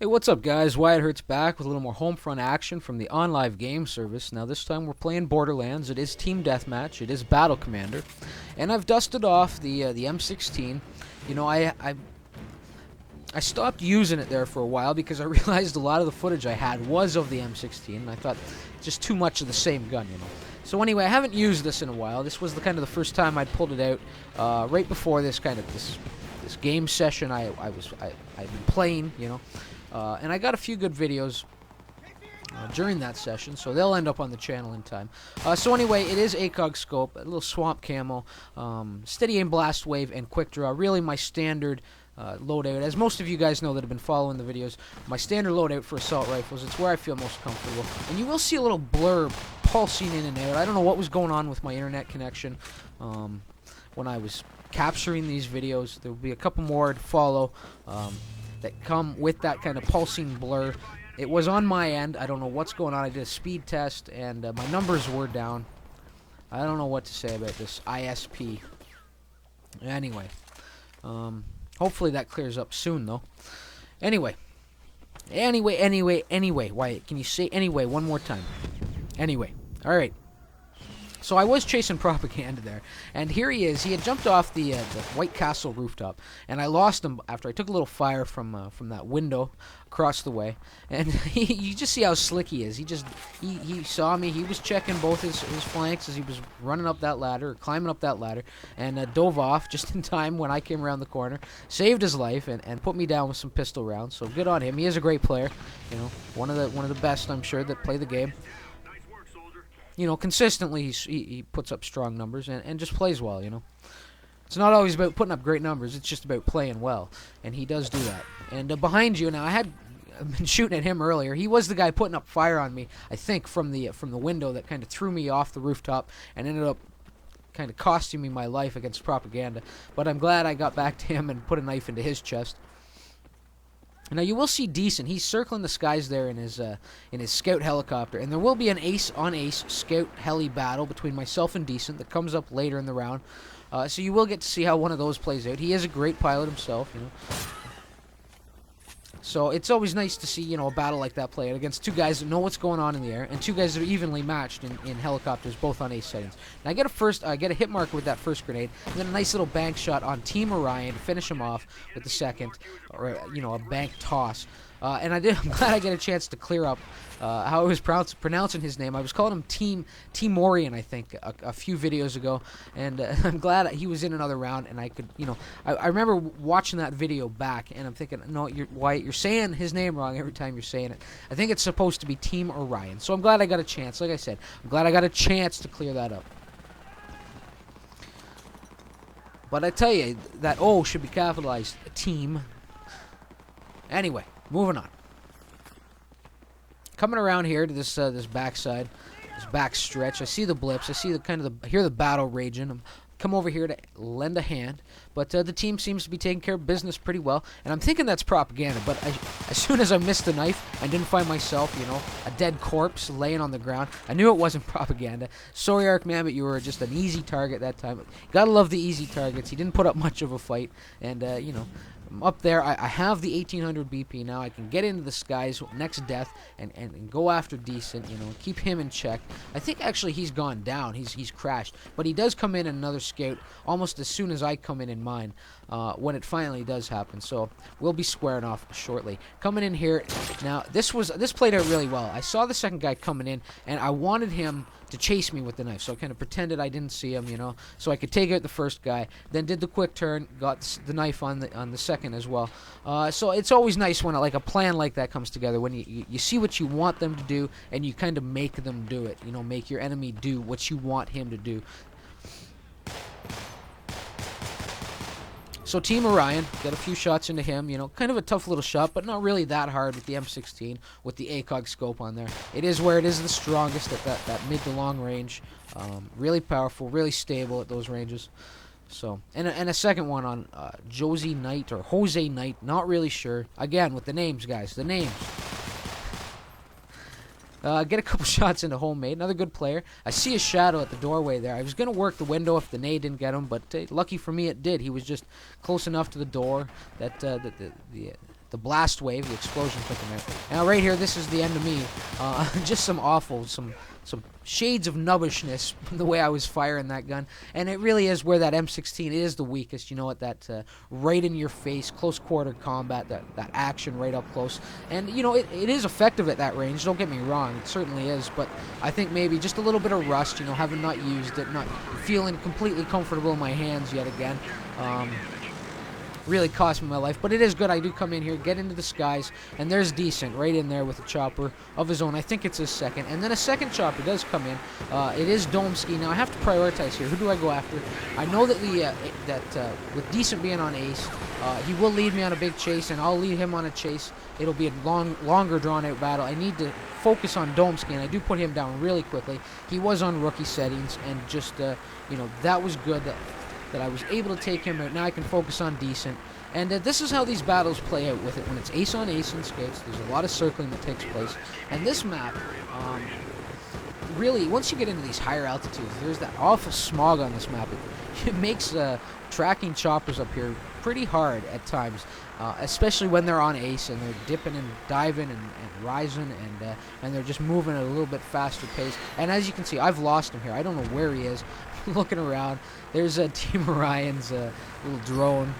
Hey, what's up, guys? Wyatt Hertz back with a little more Homefront action from the OnLive game service. Now, this time we're playing Borderlands. It is Team Deathmatch. It is Battle Commander. And I've dusted off the M16. You know, I stopped using it there for a while because I realized a lot of the footage I had was of the M16, and I thought just too much of the same gun, you know. So anyway, I haven't used this in a while. This was the first time I'd pulled it out right before this game session I'd been playing, you know. And I got a few good videos during that session, so they'll end up on the channel in time. So anyway, it is ACOG scope, a little swamp camo, steady aim blast wave, and quick draw. Really my standard loadout. As most of you guys know that have been following the videos, my standard loadout for assault rifles. It's where I feel most comfortable. And you will see a little blur pulsing in and out. I don't know what was going on with my internet connection when I was capturing these videos. There will be a couple more to follow that come with that kind of pulsing blur. It was on my end. I don't know what's going on. I did a speed test, and my numbers were down. I don't know what to say about this ISP. Anyway, hopefully that clears up soon, though. Anyway, Wyatt, can you say anyway one more time? Anyway, all right. So I was chasing propaganda there, and here he is. He had jumped off the White Castle rooftop, and I lost him after I took a little fire from that window across the way. And you just see how slick he is. He saw me. He was checking both his flanks as he was running up that ladder, or climbing up that ladder, and dove off just in time when I came around the corner, saved his life, and put me down with some pistol rounds. So good on him. He is a great player, you know, one of the best, I'm sure, that play the game. You know, consistently he puts up strong numbers and just plays well, you know. It's not always about putting up great numbers, it's just about playing well, and he does do that. And behind you, now I've been shooting at him earlier. He was the guy putting up fire on me, I think, from the window that kind of threw me off the rooftop and ended up kind of costing me my life against propaganda. But I'm glad I got back to him and put a knife into his chest. Now you will see Decent. He's circling the skies there in his scout helicopter, and there will be an ace-on-ace scout heli battle between myself and Decent that comes up later in the round. So you will get to see how one of those plays out. He is a great pilot himself, you know. So it's always nice to see, you know, a battle like that play out against two guys that know what's going on in the air, and two guys that are evenly matched in helicopters, both on ace settings. Now I get a hit marker with that first grenade, and then a nice little bank shot on Team Orion to finish him off with the second, or you know, a bank toss. And I'm glad I get a chance to clear up how I was pronouncing his name. I was calling him Team Orion, I think, a few videos ago, and I'm glad he was in another round, and I could, you know, I remember watching that video back, and I'm thinking, no, Wyatt, you're saying his name wrong every time you're saying it. I think it's supposed to be Team Orion. So I'm glad I got a chance. Like I said, I'm glad I got a chance to clear that up. But I tell you, that O should be capitalized. Team. Anyway. Moving on. Coming around here to this backside, this back stretch. I see the blips. I see hear the battle raging. Come over here to lend a hand, but the team seems to be taking care of business pretty well. And I'm thinking that's propaganda. But as soon as I missed the knife, I didn't find myself, you know, a dead corpse laying on the ground. I knew it wasn't propaganda. Sorry, Arkman, but you were just an easy target that time. Gotta love the easy targets. He didn't put up much of a fight, and you know. Up there, I have the 1800 BP now. I can get into the skies next death and go after Decent, you know, keep him in check. I think actually he's gone down. He's crashed. But he does come in another scout almost as soon as I come in mine when it finally does happen. So we'll be squaring off shortly. Coming in here, now this played out really well. I saw the second guy coming in, and I wanted him to chase me with the knife, so I kind of pretended I didn't see him, you know, so I could take out the first guy. Then did the quick turn, got the knife on the second as well. So it's always nice when a plan like that comes together, when you see what you want them to do and you kind of make them do it. You know, make your enemy do what you want him to do. So Team Orion, got a few shots into him, you know, kind of a tough little shot, but not really that hard with the M16, with the ACOG scope on there. It is where it is the strongest at that mid to long range. Really powerful, really stable at those ranges. So, and a second one on Josie Knight, or Jose Knight, not really sure. Again, with the names, guys, the names. Get a couple shots into Homemade. Another good player. I see a shadow at the doorway there. I was going to work the window if the nade didn't get him, but lucky for me it did. He was just close enough to the door that the blast wave, the explosion took him there. Now right here, this is the end of me. Just some awful, some shades of nubbishness the way I was firing that gun, and it really is where that M16 is the weakest. You know what? That right in your face, close quarter combat, that action right up close, and you know it is effective at that range. Don't get me wrong, it certainly is, but I think maybe just a little bit of rust. You know, having not used it, not feeling completely comfortable in my hands yet again. Really cost me my life, but it is good. I do come in here, get into the skies, and there's Decent right in there with a chopper of his own. I think it's his second, and then a second chopper does come in. It is Domsky. Now I have to prioritize here. Who do I go after? I know that with Decent being on ace, he will lead me on a big chase, and I'll lead him on a chase. It'll be a longer drawn-out battle. I need to focus on Domsky, and I do put him down really quickly. He was on rookie settings, and just you know, that was good. That I was able to take him out. Now I can focus on Decent. And this is how these battles play out with it. When it's ace on ace in skates, there's a lot of circling that takes place. And this map, really, once you get into these higher altitudes, there's that awful smog on this map. It makes tracking choppers up here pretty hard at times, especially when they're on ace and they're dipping and diving and rising, and they're just moving at a little bit faster pace. And as you can see, I've lost him here. I don't know where he is. Looking around, there's Team Orion's little drone.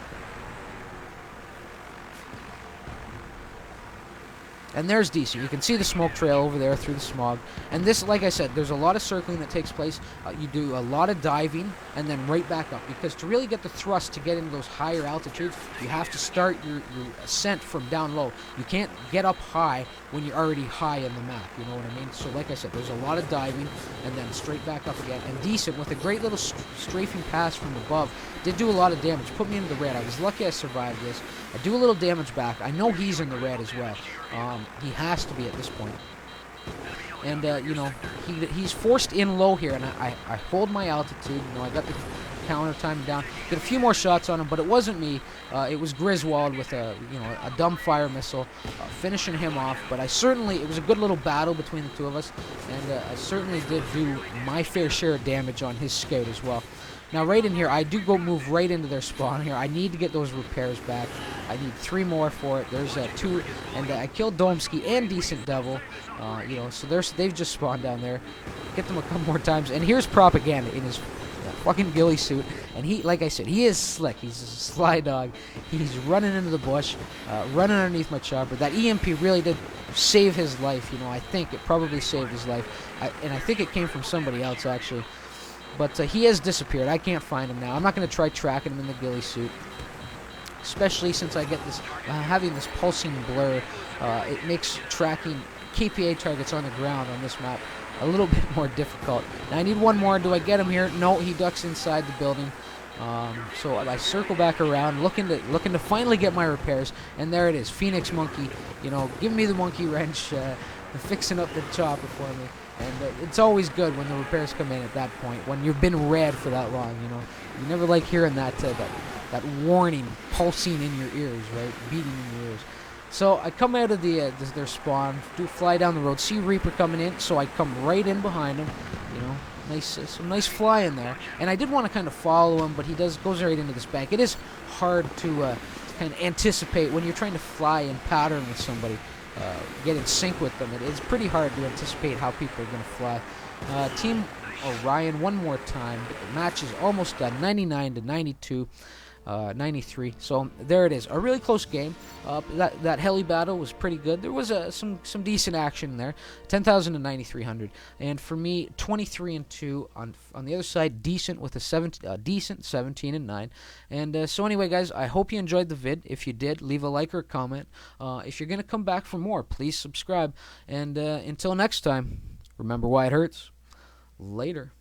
And there's Decent. You can see the smoke trail over there through the smog. And this, like I said, there's a lot of circling that takes place. You do a lot of diving and then right back up. Because to really get the thrust to get into those higher altitudes, you have to start your ascent from down low. You can't get up high when you're already high in the map. You know what I mean? So like I said, there's a lot of diving and then straight back up again. And Decent, with a great little strafing pass from above, did do a lot of damage. Put me into the red. I was lucky I survived this. I do a little damage back. I know he's in the red as well. He has to be at this point. And, you know, he's forced in low here, and I hold my altitude. You know, I got the counter time down. Get a few more shots on him, but it wasn't me. It was Griswold with a dumb fire missile, finishing him off. But it was a good little battle between the two of us, and I certainly did do my fair share of damage on his scout as well. Now, right in here, I do move right into their spawn here. I need to get those repairs back. I need 3 more for it. There's 2, and I killed Domsky and Decent Devil. You know, so they've just spawned down there. Get them a couple more times. And here's Propaganda in his fucking ghillie suit. And he, like I said, he is slick. He's a sly dog. He's running into the bush, running underneath my chopper. That EMP really did save his life. You know, I think it probably saved his life. And I think it came from somebody else, actually. But he has disappeared. I can't find him now. I'm not going to try tracking him in the ghillie suit, especially since I get this having this pulsing blur. It makes tracking KPA targets on the ground on this map a little bit more difficult. Now I need one more. Do I get him here? No, he ducks inside the building. So I circle back around, looking to finally get my repairs, and there it is, Phoenix Monkey. You know, give me the monkey wrench, fixing up the chopper for me. And it's always good when the repairs come in at that point, when you've been red for that long, you know. You never like hearing that warning pulsing in your ears, right? Beating in your ears. So I come out of their spawn, fly down the road, see Reaper coming in, so I come right in behind him, you know. Some nice fly in there. And I did want to kind of follow him, but he goes right into this bank. It is hard to kind of anticipate when you're trying to fly in pattern with somebody. Get in sync with them. It is pretty hard to anticipate how people are going to fly. Team Orion one more time. The match is almost done. 99 to 92. 93. So there it is. A really close game. That heli battle was pretty good. There was some decent action there. 10,000 to 9,300. And for me, 23 and 2 on the other side. Decent with a decent 17 and 9. And so anyway, guys, I hope you enjoyed the vid. If you did, leave a like or a comment. If you're gonna come back for more, please subscribe. And until next time, remember Wyatt Hertz. Later.